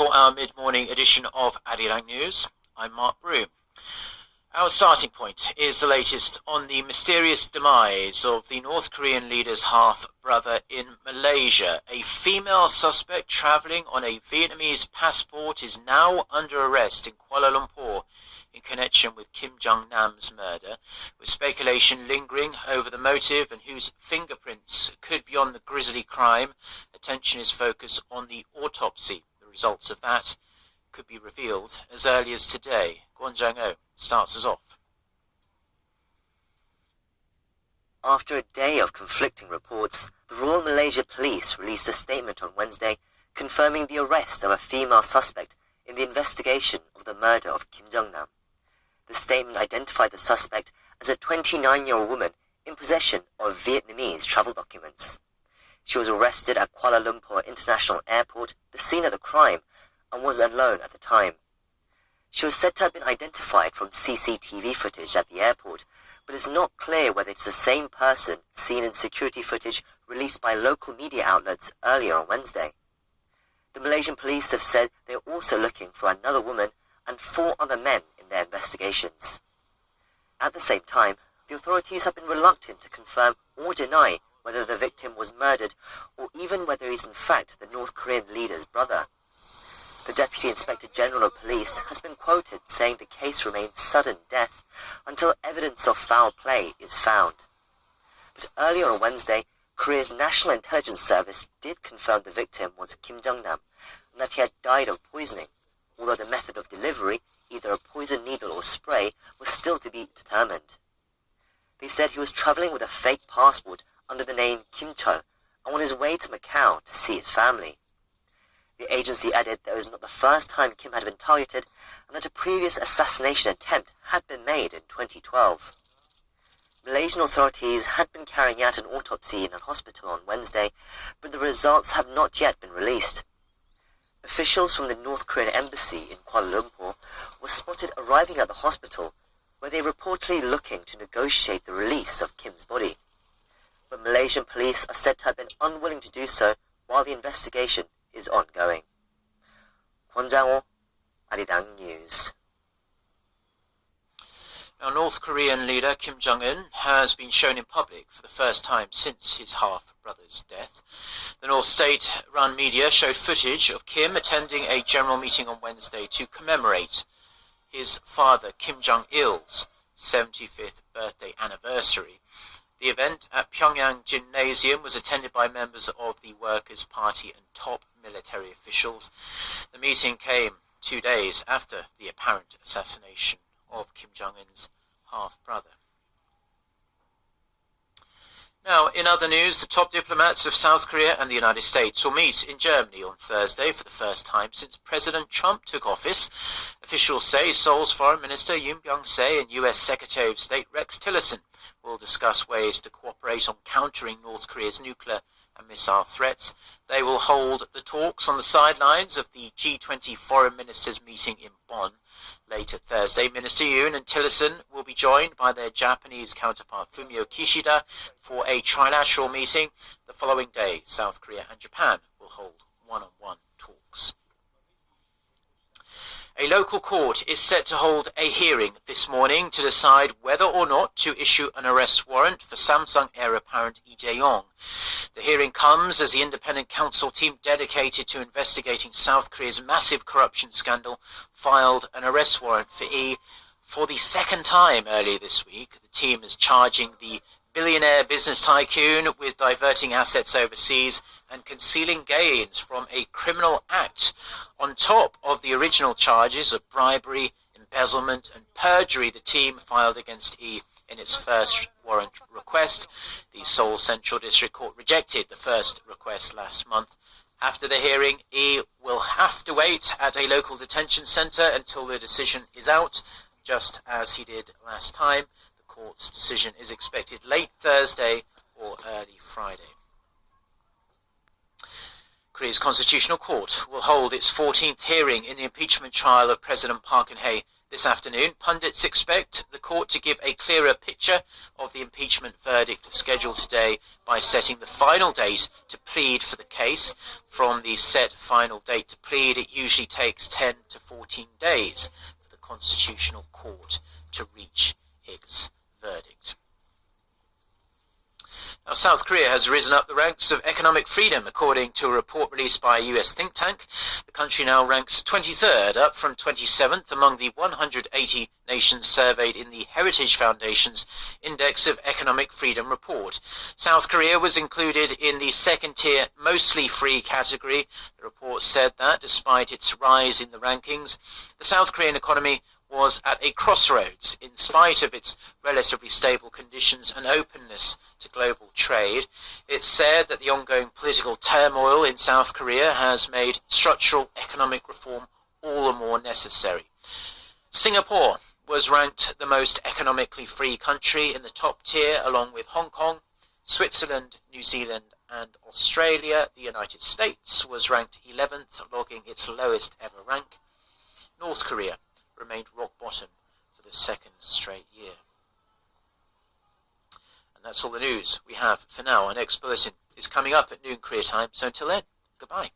for our mid-morning edition of Arirang News. I'm Mark Brew. Our starting point is the latest on the mysterious demise of the North Korean leader's half-brother in Malaysia. A female suspect travelling on a Vietnamese passport is now under arrest in Kuala Lumpur in connection with Kim Jong-nam's murder, with speculation lingering over the motive and whose fingerprints could be on the grisly crime. Attention is focused on the autopsy. The results of that could be revealed as early as today. Jongun starts us off. After a day of conflicting reports, the Royal Malaysia Police released a statement on Wednesday confirming the arrest of a female suspect in the investigation of the murder of Kim Jong-nam. The statement identified the suspect as a 29-year-old woman in possession of Vietnamese travel documents. She was arrested at Kuala Lumpur International Airport, the scene of the crime, and was alone at the time. She was said to have been identified from CCTV footage at the airport, but it's not clear whether it's the same person seen in security footage released by local media outlets earlier on Wednesday. The Malaysian police have said they are also looking for another woman and 4 other men in their investigations. At the same time, the authorities have been reluctant to confirm or deny whether the victim was murdered or even whether he is in fact the North Korean leader's brother. The Deputy Inspector General of Police has been quoted saying the case remains sudden death until evidence of foul play is found. But earlier on Wednesday, Korea's National Intelligence Service did confirm the victim was Kim Jong-nam and that he had died of poisoning, although the method of delivery, either a poison needle or spray, was still to be determined. They said he was travelling with a fake passport under the name Kim Chol and on his way to Macau to see his family. The agency added that it was not the first time Kim had been targeted and that a previous assassination attempt had been made in 2012. Malaysian authorities had been carrying out an autopsy in a hospital on Wednesday, but the results have not yet been released. Officials from the North Korean embassy in Kuala Lumpur were spotted arriving at the hospital, where they were reportedly looking to negotiate the release of Kim's body. But Malaysian police are said to have been unwilling to do so while the investigation is ongoing. Kwon Arirang News. Now, North Korean leader Kim Jong-un has been shown in public for the first time since his half-brother's death. The North State-run media showed footage of Kim attending a general meeting on Wednesday to commemorate his father Kim Jong-il's 75th birthday anniversary. The event at Pyongyang Gymnasium was attended by members of the Workers' Party and top military officials. The meeting came 2 days after the apparent assassination of Kim Jong-un's half-brother. Now, in other news, the top diplomats of South Korea and the United States will meet in Germany on Thursday for the first time since President Trump took office. Officials say Seoul's Foreign Minister Yoon Byung-se and U.S. Secretary of State Rex Tillerson will discuss ways to cooperate on countering North Korea's nuclear and missile threats. They will hold the talks on the sidelines of the G20 foreign ministers meeting in Bonn. Later Thursday, Minister Yoon and Tillerson will be joined by their Japanese counterpart Fumio Kishida for a trilateral meeting. The following day, South Korea and Japan will hold one-on-one talks. A local court is set to hold a hearing this morning to decide whether or not to issue an arrest warrant for Samsung heir apparent Lee Jae-yong. The hearing comes as the independent counsel team dedicated to investigating South Korea's massive corruption scandal filed an arrest warrant for Lee for the second time earlier this week. The team is charging the billionaire business tycoon with diverting assets overseas and concealing gains from a criminal act, on top of the original charges of bribery, embezzlement and perjury the team filed against E in its first warrant request. The Seoul Central District Court rejected the first request last month. After the hearing, E will have to wait at a local detention centre until the decision is out, just as he did last time. The court's decision is expected late Thursday or early Friday. Korea's Constitutional Court will hold its 14th hearing in the impeachment trial of President Park Geun-hye This afternoon, pundits expect the court to give a clearer picture of the impeachment verdict scheduled today by setting the final date to plead for the case. From the set final date to plead, it usually takes 10 to 14 days for the Constitutional Court to reach its verdict. Now, South Korea has risen up the ranks of economic freedom, according to a report released by a US think tank. The country now ranks 23rd, up from 27th among the 180 nations surveyed in the Heritage Foundation's Index of Economic Freedom report. South Korea was included in the second-tier mostly free category. The report said that, despite its rise in the rankings, the South Korean economy was at a crossroads in spite of its relatively stable conditions and openness to global trade. It said that the ongoing political turmoil in South Korea has made structural economic reform all the more necessary. Singapore was ranked the most economically free country in the top tier, along with Hong Kong, Switzerland, New Zealand and Australia. The United States was ranked 11th, logging its lowest ever rank. North Korea remained rock bottom for the second straight year. And that's all the news we have for now. Our next bulletin is coming up at noon Korea time, so until then, goodbye.